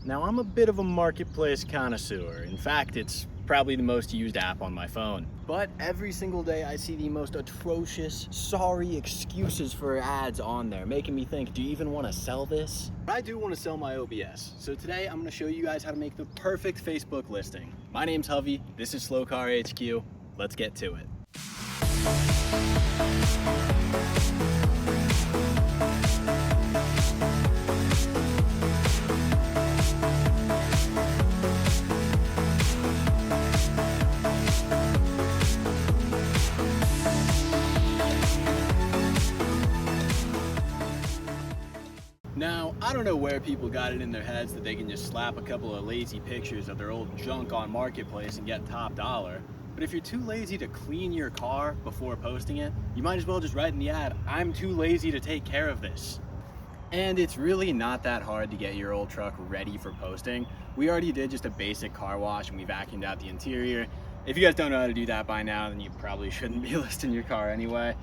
Now, I'm a bit of a marketplace connoisseur. In fact, it's probably the most used app on my phone. But every single day I see the most atrocious, sorry excuses for ads on there, making me think, do you even want to sell this? I do want to sell my OBS, so today I'm going to show you guys how to make the perfect Facebook listing. My name's Hovey, this is Slow Car HQ, let's get to it. Now, I don't know where people got it in their heads that they can just slap a couple of lazy pictures of their old junk on Marketplace and get top dollar. But if you're too lazy to clean your car before posting it, you might as well just write in the ad, I'm too lazy to take care of this. And it's really not that hard to get your old truck ready for posting. We already did just a basic car wash and we vacuumed out the interior. If you guys don't know how to do that by now, then you probably shouldn't be listing your car anyway.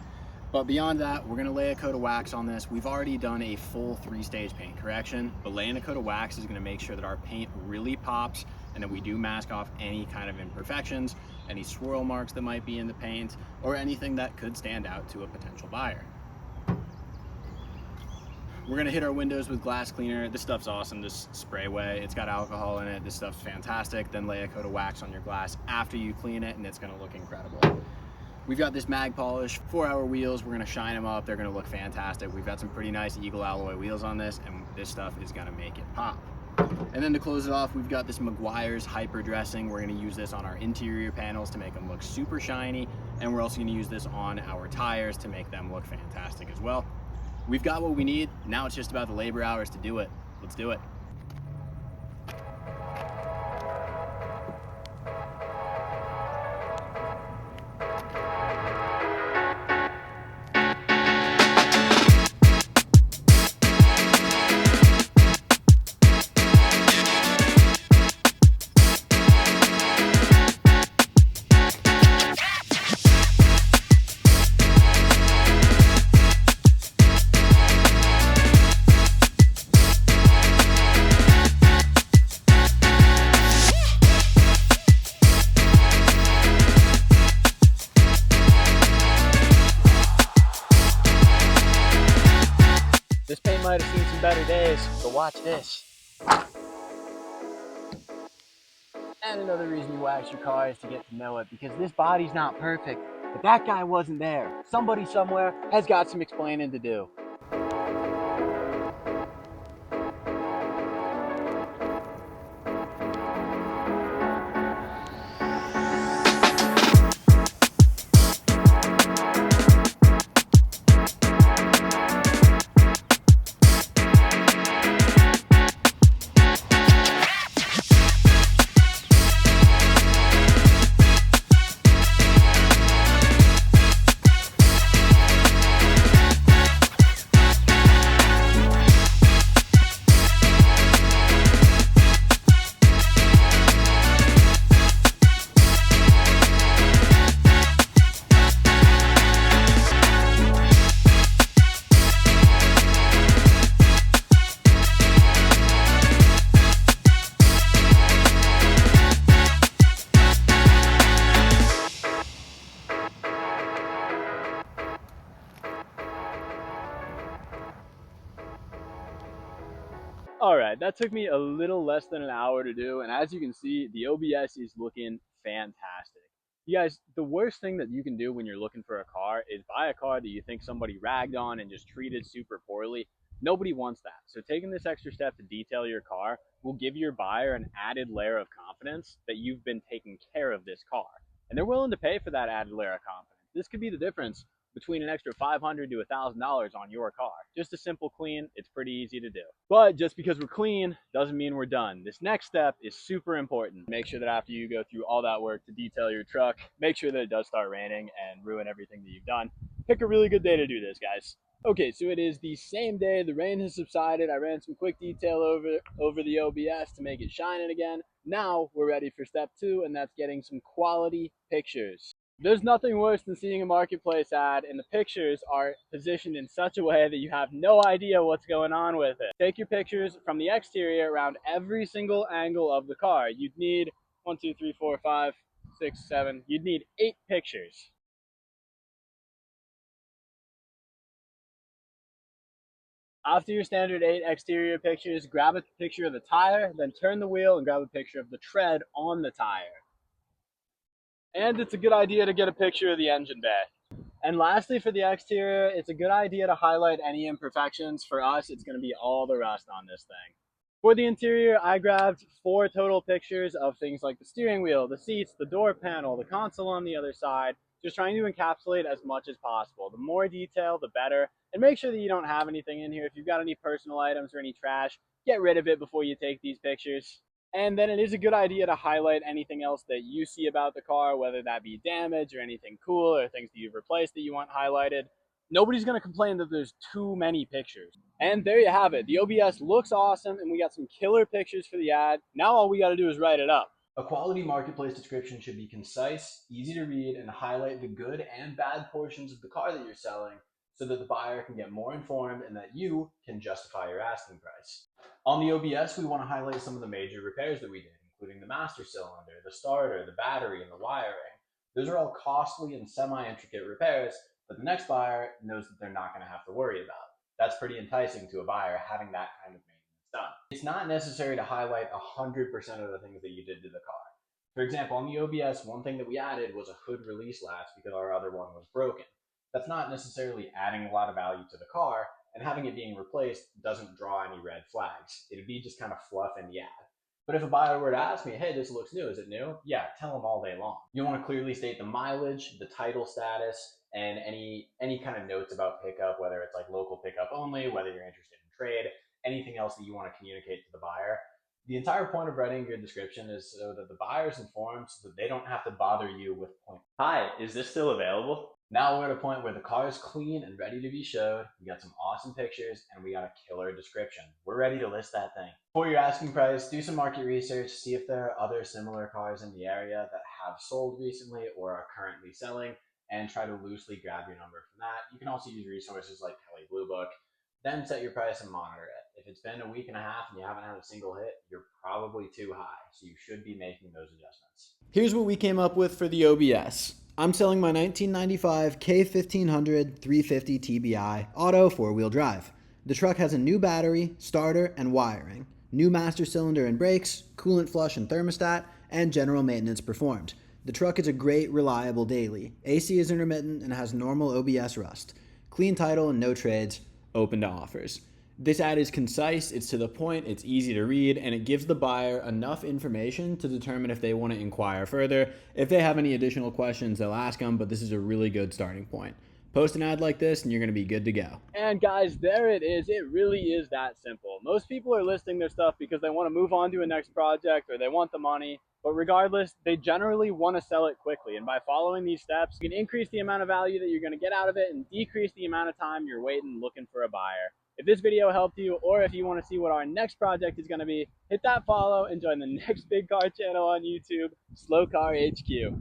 But beyond that, we're gonna lay a coat of wax on this. We've already done a full 3-stage paint correction, but laying a coat of wax is gonna make sure that our paint really pops and that we do mask off any kind of imperfections, any swirl marks that might be in the paint, or anything that could stand out to a potential buyer. We're gonna hit our windows with glass cleaner. This stuff's awesome, this spray way. It's got alcohol in it, this stuff's fantastic. Then lay a coat of wax on your glass after you clean it and it's gonna look incredible. We've got this mag polish, 4-hour wheels. We're gonna shine them up. They're gonna look fantastic. We've got some pretty nice Eagle alloy wheels on this, and this stuff is gonna make it pop. And then to close it off, we've got this Meguiar's Hyper Dressing. We're gonna use this on our interior panels to make them look super shiny, and we're also gonna use this on our tires to make them look fantastic as well. We've got what we need. Now it's just about the labor hours to do it. Let's do it. This paint might have seen some better days, but watch this. And another reason you wax your car is to get to know it, because this body's not perfect, but that guy wasn't there. Somebody somewhere has got some explaining to do. All right, that took me a little less than an hour to do, and as you can see, the OBS is looking fantastic. You guys, the worst thing that you can do when you're looking for a car is buy a car that you think somebody ragged on and just treated super poorly. Nobody wants that. So taking this extra step to detail your car will give your buyer an added layer of confidence that you've been taking care of this car. And they're willing to pay for that added layer of confidence. This could be the difference between an extra $500 to $1,000 on your car. Just a simple clean, it's pretty easy to do. But just because we're clean doesn't mean we're done. This next step is super important. Make sure that after you go through all that work to detail your truck, make sure that it does start raining and ruin everything that you've done. Pick a really good day to do this, guys. Okay, so it is the same day. The rain has subsided. I ran some quick detail over the OBS to make it shining again. Now we're ready for step 2, and that's getting some quality pictures. There's nothing worse than seeing a marketplace ad and the pictures are positioned in such a way that you have no idea what's going on with it. Take your pictures from the exterior around every single angle of the car. You'd need 1, 2, 3, 4, 5, 6, 7. You'd need 8 pictures. After your standard 8 exterior pictures, grab a picture of the tire, then turn the wheel and grab a picture of the tread on the tire. And it's a good idea to get a picture of the engine bay. And lastly, for the exterior, it's a good idea to highlight any imperfections. For us, it's going to be all the rust on this thing. For the interior, I grabbed 4 total pictures of things like the steering wheel, the seats, the door panel, the console on the other side, just trying to encapsulate as much as possible. The more detail, the better. And make sure that you don't have anything in here. If you've got any personal items or any trash, get rid of it before you take these pictures. And then it is a good idea to highlight anything else that you see about the car, whether that be damage or anything cool or things that you've replaced that you want highlighted. Nobody's going to complain that there's too many pictures. And there you have it. The OBS looks awesome and we got some killer pictures for the ad. Now all we got to do is write it up. A quality marketplace description should be concise, easy to read, and highlight the good and bad portions of the car that you're selling so that the buyer can get more informed and that you can justify your asking price. On the OBS, we want to highlight some of the major repairs that we did, including the master cylinder, the starter, the battery, and the wiring. Those are all costly and semi-intricate repairs that the next buyer knows that they're not going to have to worry about. That's pretty enticing to a buyer, having that kind of maintenance done. It's not necessary to highlight 100% of the things that you did to the car. For example, on the OBS, one thing that we added was a hood release latch because our other one was broken. That's not necessarily adding a lot of value to the car, and having it being replaced doesn't draw any red flags. It'd be just kind of fluff in the ad. But if a buyer were to ask me, hey, this looks new, is it new? Yeah, tell them all day long. You want to clearly state the mileage, the title status, and any kind of notes about pickup, whether it's like local pickup only, whether you're interested in trade, anything else that you want to communicate to the buyer. The entire point of writing your description is so that the buyer's informed so that they don't have to bother you with point. Hi, is this still available? Now we're at a point where the car is clean and ready to be showed. We got some awesome pictures and we got a killer description. We're ready to list that thing. For your asking price, do some market research, see if there are other similar cars in the area that have sold recently or are currently selling, and try to loosely grab your number from that. You can also use resources like Kelley Blue Book. Then set your price and monitor it. If it's been a week and a half and you haven't had a single hit, you're probably too high, so you should be making those adjustments. Here's what we came up with for the OBS. I'm selling my 1995 K1500 350 TBI auto 4-wheel drive. The truck has a new battery, starter, and wiring, new master cylinder and brakes, coolant flush and thermostat, and general maintenance performed. The truck is a great, reliable daily. AC is intermittent and has normal OBS rust. Clean title and no trades, open to offers. This ad is concise, it's to the point, it's easy to read, and it gives the buyer enough information to determine if they want to inquire further. If they have any additional questions, they'll ask them, but this is a really good starting point. Post an ad like this and you're going to be good to go. And guys, there it is. It really is that simple. Most people are listing their stuff because they want to move on to a next project or they want the money. But regardless, they generally want to sell it quickly. And by following these steps, you can increase the amount of value that you're going to get out of it and decrease the amount of time you're waiting looking for a buyer. If this video helped you, or if you want to see what our next project is going to be, hit that follow and join the next big car channel on YouTube, Slow Car HQ.